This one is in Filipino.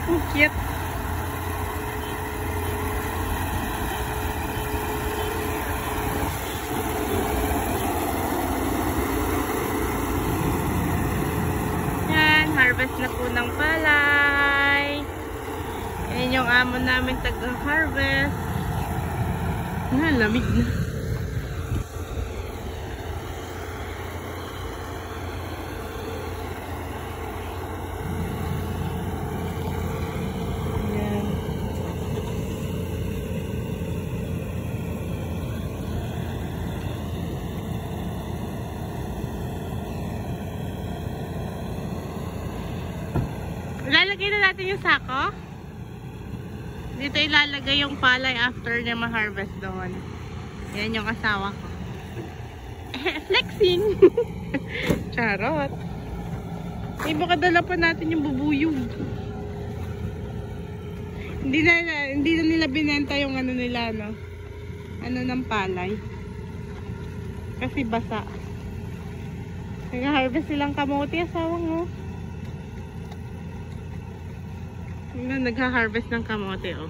Ang cute. Yan, harvest na po ng palay. Ayan yung amo namin taga-harvest. Lamig na. Ilalagay na natin yung sako. Dito ilalagay yung palay after niya ma-harvest doon. Yan yung asawa ko. Flexing! Charot! Eh, baka dala pa natin yung bubuyog. Hindi na nila binenta yung ano nila, no? Ano ng palay. Kasi basa. Nag-harvest silang kamote, asawang mo. Nagha-harvest ng kamote, oh.